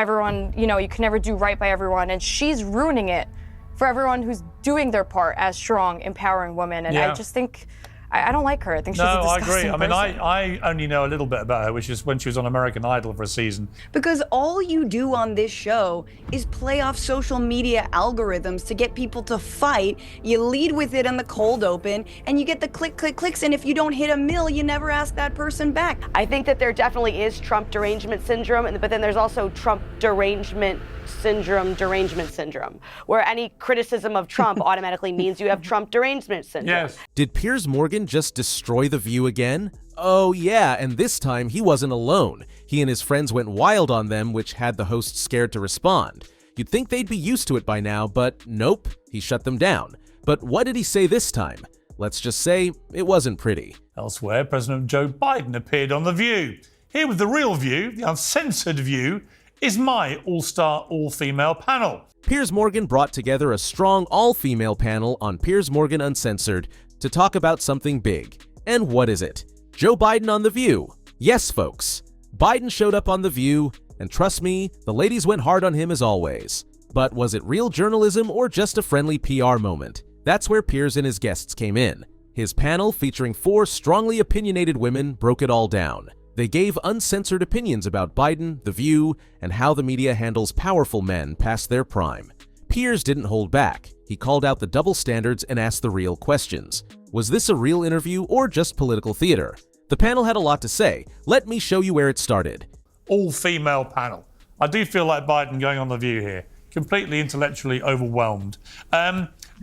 everyone, you know, you can never do right by everyone, and she's ruining it for everyone who's doing their part as strong, empowering women. And I just think, I don't like her. I think she's a disgusting person. I agree. I mean, I only know a little bit about her, which is when she was on American Idol for a season. Because all you do on this show is play off social media algorithms to get people to fight. You lead with it in the cold open, and you get the clicks, and if you don't hit a mill, you never ask that person back. I think that there definitely is Trump derangement syndrome, but then there's also Trump derangement syndrome, where any criticism of Trump automatically means you have Trump derangement syndrome. Yes. Did Piers Morgan just destroy The View again? Oh yeah, and this time he wasn't alone. He and his friends went wild on them, which had the host scared to respond. You'd think they'd be used to it by now, but nope, he shut them down. But what did he say this time? Let's just say it wasn't pretty. Elsewhere, President Joe Biden appeared on The View. Here with the real View, the uncensored View, is my all-star, all-female panel. Piers Morgan brought together a strong all-female panel on Piers Morgan Uncensored to talk about something big. And what is it? Joe Biden on The View. Yes, folks. Biden showed up on The View, and trust me, the ladies went hard on him as always. But was it real journalism or just a friendly PR moment? That's where Piers and his guests came in. His panel, featuring 4 strongly opinionated women, broke it all down. They gave uncensored opinions about Biden, The View, and how the media handles powerful men past their prime. Piers didn't hold back. He called out the double standards and asked the real questions. Was this a real interview or just political theater? The panel had a lot to say. Let me show you where it started. All-female panel. I do feel like Biden going on The View here. Completely intellectually overwhelmed.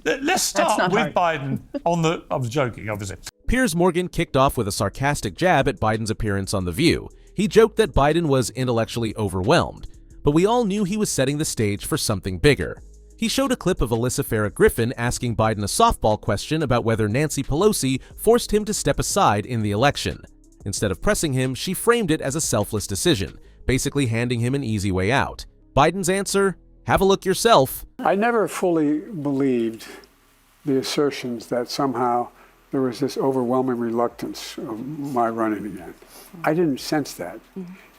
Let's start with Biden on the... I was joking, obviously. Piers Morgan kicked off with a sarcastic jab at Biden's appearance on The View. He joked that Biden was intellectually overwhelmed, but we all knew he was setting the stage for something bigger. He showed a clip of Alyssa Farah Griffin asking Biden a softball question about whether Nancy Pelosi forced him to step aside in the election. Instead of pressing him, she framed it as a selfless decision, basically handing him an easy way out. Biden's answer? Have a look yourself. I never fully believed the assertions that somehow there was this overwhelming reluctance of my running again. I didn't sense that.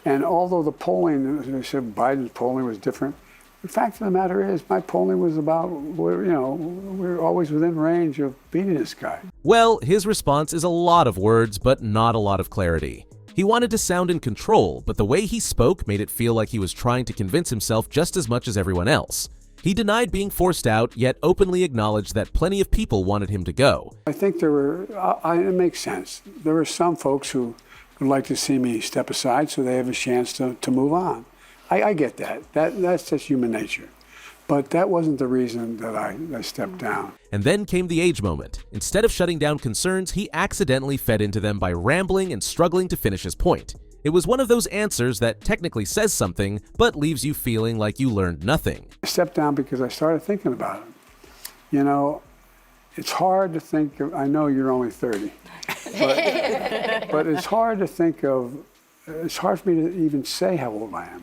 And although the polling, as I said, Biden's polling was different, the fact of the matter is my polling was about, we're always within range of beating this guy. Well, his response is a lot of words, but not a lot of clarity. He wanted to sound in control, but the way he spoke made it feel like he was trying to convince himself just as much as everyone else. He denied being forced out, yet openly acknowledged that plenty of people wanted him to go. I think there were, it makes sense. There were some folks who would like to see me step aside so they have a chance to move on. I get that. That's just human nature. But that wasn't the reason that I stepped down. And then came the age moment. Instead of shutting down concerns, he accidentally fed into them by rambling and struggling to finish his point. It was one of those answers that technically says something, but leaves you feeling like you learned nothing. I stepped down because I started thinking about it. You know, it's hard to think of, I know you're only 30, but it's hard to think of, it's hard for me to even say how old I am.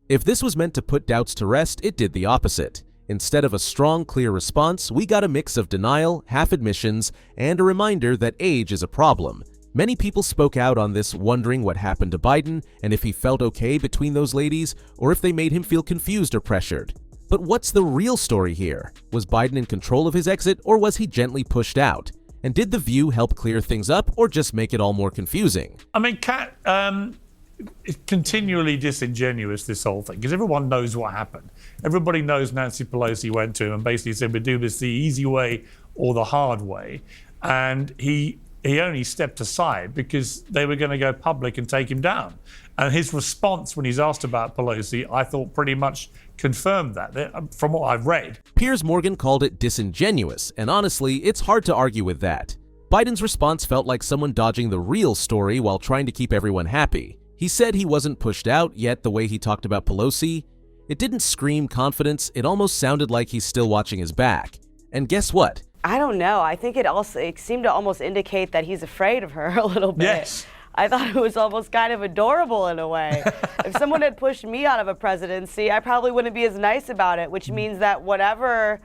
If this was meant to put doubts to rest, it did the opposite. Instead of a strong, clear response, we got a mix of denial, half admissions, and a reminder that age is a problem. Many people spoke out on this, wondering what happened to Biden and if he felt okay between those ladies, or if they made him feel confused or pressured. But what's the real story here? Was Biden in control of his exit, or was he gently pushed out? And did The View help clear things up, or just make it all more confusing? I mean, Kat, it's continually disingenuous, this whole thing, because everyone knows what happened. Everybody knows Nancy Pelosi went to him and basically said, we do this the easy way or the hard way. And he only stepped aside because they were going to go public and take him down. And his response when he's asked about Pelosi, I thought pretty much confirmed that, from what I've read. Piers Morgan called it disingenuous, and honestly, it's hard to argue with that. Biden's response felt like someone dodging the real story while trying to keep everyone happy. He said he wasn't pushed out, yet the way he talked about Pelosi, it didn't scream confidence, it almost sounded like he's still watching his back. And guess what? I don't know. I think it seemed to almost indicate that he's afraid of her a little bit. Yes. I thought it was almost kind of adorable in a way. If someone had pushed me out of a presidency, I probably wouldn't be as nice about it, which means that whatever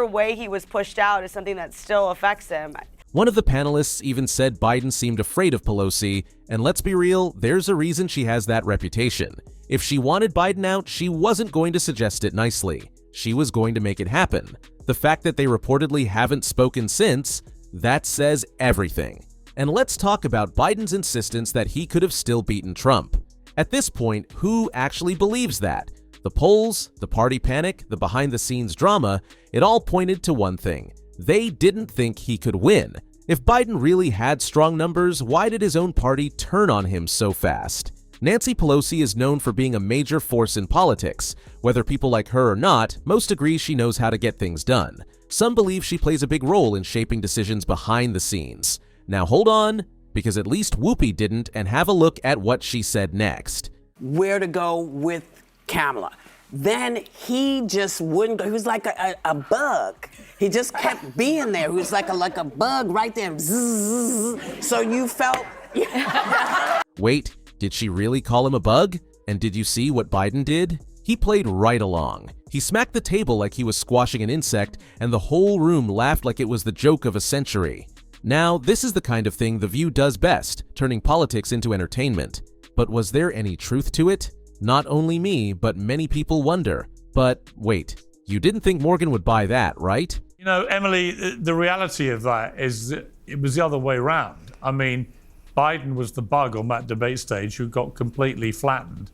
way he was pushed out is something that still affects him. One of the panelists even said Biden seemed afraid of Pelosi, and let's be real, there's a reason she has that reputation. If she wanted Biden out, she wasn't going to suggest it nicely. She was going to make it happen. The fact that they reportedly haven't spoken since, that says everything. And let's talk about Biden's insistence that he could have still beaten Trump. At this point, who actually believes that? The polls, the party panic, the behind-the-scenes drama, it all pointed to one thing. They didn't think he could win. If Biden really had strong numbers, why did his own party turn on him so fast? Nancy Pelosi is known for being a major force in politics. Whether people like her or not, most agree she knows how to get things done. Some believe she plays a big role in shaping decisions behind the scenes. Now hold on, because at least Whoopi didn't, and have a look at what she said next. Where to go with Kamala. Then he just wouldn't go. He was like a bug. He just kept being there. He was like a bug right there. Zzz. So you felt... Wait, did she really call him a bug? And did you see what Biden did? He played right along. He smacked the table like he was squashing an insect, and the whole room laughed like it was the joke of a century. Now, this is the kind of thing The View does best, turning politics into entertainment. But was there any truth to it? Not only me, but many people wonder. But wait, you didn't think Morgan would buy that, right? You know, Emily, the reality of that is that it was the other way around. I mean, Biden was the bug on that debate stage who got completely flattened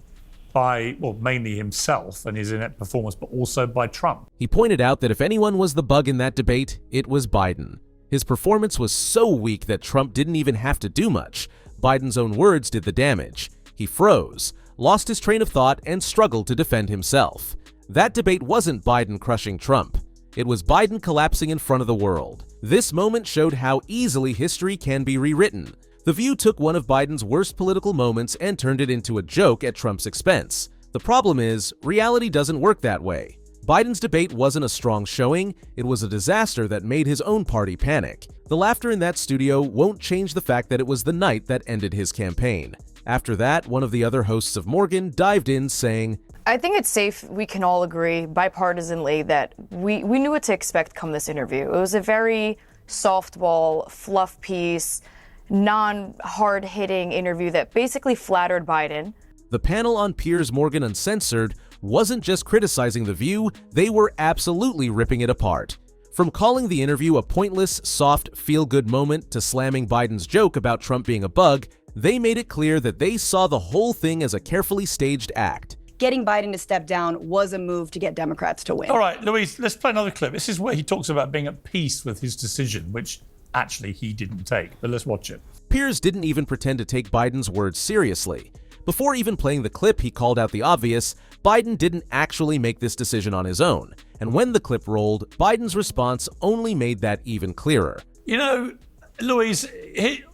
by, well, mainly himself and his inept performance, but also by Trump. He pointed out that if anyone was the bug in that debate, it was Biden. His performance was so weak that Trump didn't even have to do much. Biden's own words did the damage. He froze, lost his train of thought, and struggled to defend himself. That debate wasn't Biden crushing Trump. It was Biden collapsing in front of the world. This moment showed how easily history can be rewritten. The View took one of Biden's worst political moments and turned it into a joke at Trump's expense. The problem is, reality doesn't work that way. Biden's debate wasn't a strong showing, it was a disaster that made his own party panic. The laughter in that studio won't change the fact that it was the night that ended his campaign. After that, one of the other hosts of Morgan dived in saying, I think it's safe, we can all agree, bipartisanly, that we knew what to expect come this interview. It was a very softball, fluff piece, non-hard-hitting interview that basically flattered Biden. The panel on Piers Morgan Uncensored wasn't just criticizing The View, they were absolutely ripping it apart. From calling the interview a pointless, soft, feel-good moment to slamming Biden's joke about Trump being a bug, they made it clear that they saw the whole thing as a carefully staged act. Getting Biden to step down was a move to get Democrats to win. All right, Louise, let's play another clip. This is where he talks about being at peace with his decision, which actually he didn't take, but let's watch it. Piers didn't even pretend to take Biden's words seriously. Before even playing the clip, he called out the obvious. Biden didn't actually make this decision on his own. And when the clip rolled, Biden's response only made that even clearer. You know, Louise,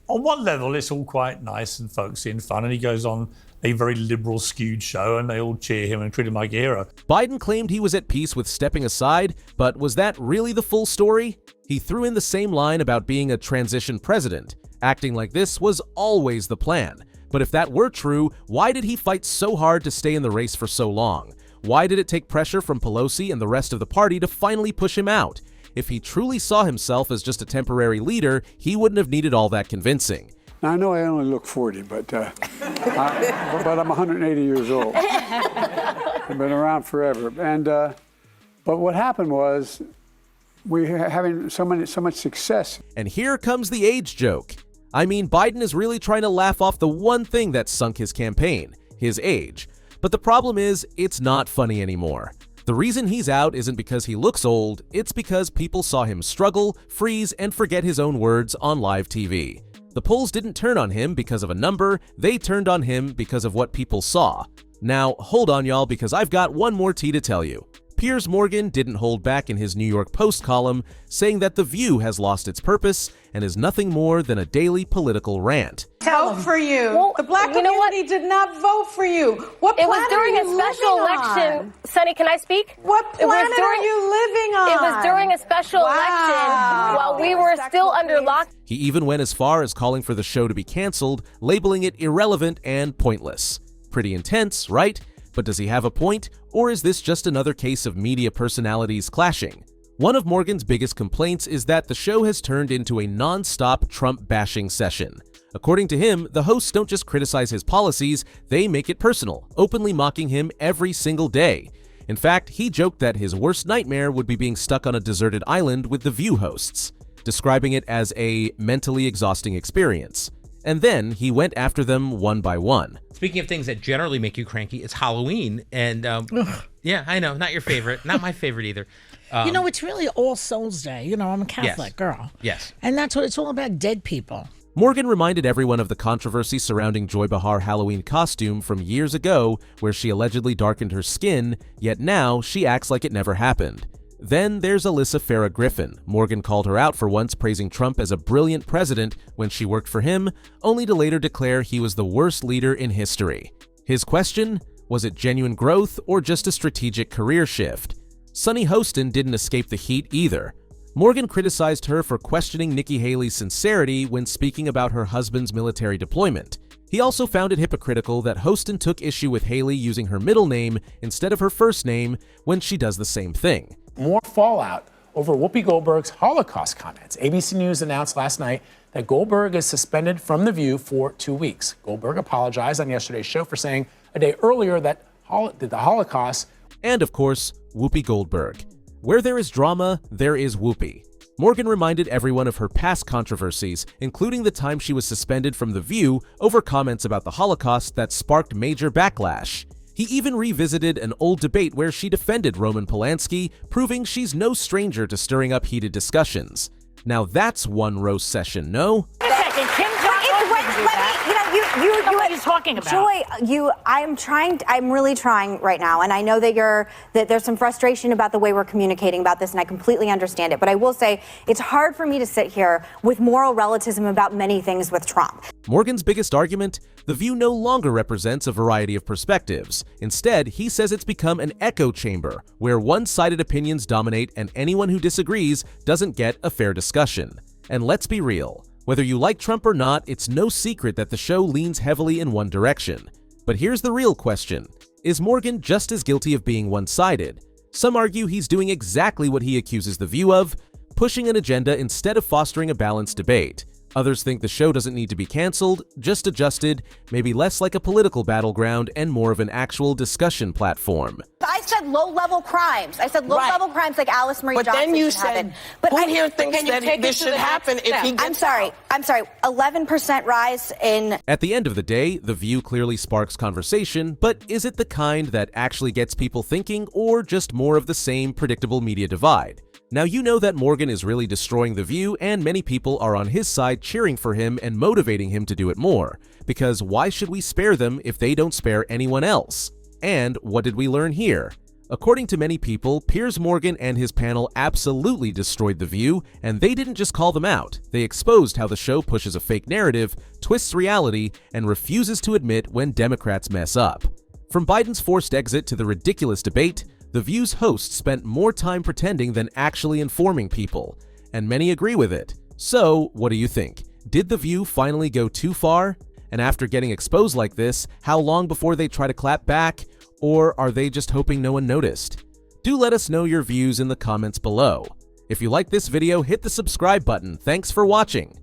on one level, it's all quite nice and folksy and fun, and he goes on a very liberal skewed show, and they all cheer him and treat him like a hero. Biden claimed he was at peace with stepping aside, but was that really the full story? He threw in the same line about being a transition president. Acting like this was always the plan. But if that were true, why did he fight so hard to stay in the race for so long? Why did it take pressure from Pelosi and the rest of the party to finally push him out? If he truly saw himself as just a temporary leader, he wouldn't have needed all that convincing. Now, I know I only look 40, but I'm 180 years old. I've been around forever. And but what happened was we were having so much success. And here comes the age joke. I mean, Biden is really trying to laugh off the one thing that sunk his campaign, his age. But the problem is, it's not funny anymore. The reason he's out isn't because he looks old, it's because people saw him struggle, freeze, and forget his own words on live TV. The polls didn't turn on him because of a number, they turned on him because of what people saw. Now, hold on y'all, because I've got one more tea to tell you. Piers Morgan didn't hold back in his New York Post column, saying that The View has lost its purpose and is nothing more than a daily political rant. Vote for you. Well, the black community did not vote for you. What it planet was during are you a special living election. on? Sonny, can I speak? What planet are you living on? It was during a special election while we were still under lockdown. He even went as far as calling for the show to be canceled, labeling it irrelevant and pointless. Pretty intense, right? But does he have a point, or is this just another case of media personalities clashing? One of Morgan's biggest complaints is that the show has turned into a non-stop Trump-bashing session. According to him, the hosts don't just criticize his policies, they make it personal, openly mocking him every single day. In fact, he joked that his worst nightmare would be being stuck on a deserted island with the View hosts, describing it as a mentally exhausting experience. And then he went after them one by one. Speaking of things that generally make you cranky, it's Halloween. And yeah, I know, not your favorite, not my favorite either. It's really All Souls Day. I'm a Catholic girl. Yes. And that's what it's all about, dead people. Morgan reminded everyone of the controversy surrounding Joy Behar Halloween costume from years ago, where she allegedly darkened her skin, yet now she acts like it never happened. Then there's Alyssa Farah Griffin. Morgan called her out for once praising Trump as a brilliant president when she worked for him, only to later declare he was the worst leader in history. His question? Was it genuine growth or just a strategic career shift? Sunny Hostin didn't escape the heat either. Morgan criticized her for questioning Nikki Haley's sincerity when speaking about her husband's military deployment. He also found it hypocritical that Hostin took issue with Haley using her middle name instead of her first name when she does the same thing. More fallout over Whoopi Goldberg's Holocaust comments. ABC News announced last night that Goldberg is suspended from The View for 2 weeks. Goldberg apologized on yesterday's show for saying a day earlier that the Holocaust. And of course, Whoopi Goldberg. Where there is drama, there is Whoopi. Morgan reminded everyone of her past controversies, including the time she was suspended from The View over comments about the Holocaust that sparked major backlash. He even revisited an old debate where she defended Roman Polanski, proving she's no stranger to stirring up heated discussions. Now that's one roast session, no? Wait a second, Kim what are you talking about? Joy, I'm really trying right now, and I know that there's some frustration about the way we're communicating about this, and I completely understand it, but I will say it's hard for me to sit here with moral relativism about many things with Trump. Morgan's biggest argument? The View no longer represents a variety of perspectives. Instead, he says it's become an echo chamber, where one-sided opinions dominate and anyone who disagrees doesn't get a fair discussion. And let's be real. Whether you like Trump or not, it's no secret that the show leans heavily in one direction. But here's the real question. Is Morgan just as guilty of being one-sided? Some argue he's doing exactly what he accuses The View of, pushing an agenda instead of fostering a balanced debate. Others think the show doesn't need to be canceled, just adjusted, maybe less like a political battleground and more of an actual discussion platform. I said low-level crimes. I said low-level crimes like Alice Marie Johnson. But then you should have said, it. But who here thinks that this should happen if he gets out? I'm sorry. 11% rise in... At the end of the day, The View clearly sparks conversation, but is it the kind that actually gets people thinking or just more of the same predictable media divide? Now you know that Morgan is really destroying The View, and many people are on his side cheering for him and motivating him to do it more. Because why should we spare them if they don't spare anyone else? And what did we learn here? According to many people, Piers Morgan and his panel absolutely destroyed The View, and they didn't just call them out. They exposed how the show pushes a fake narrative, twists reality, and refuses to admit when Democrats mess up. From Biden's forced exit to the ridiculous debate, The View's host spent more time pretending than actually informing people, and many agree with it. So, what do you think? Did The View finally go too far? And after getting exposed like this, how long before they try to clap back? Or are they just hoping no one noticed? Do let us know your views in the comments below. If you like this video, hit the subscribe button. Thanks for watching.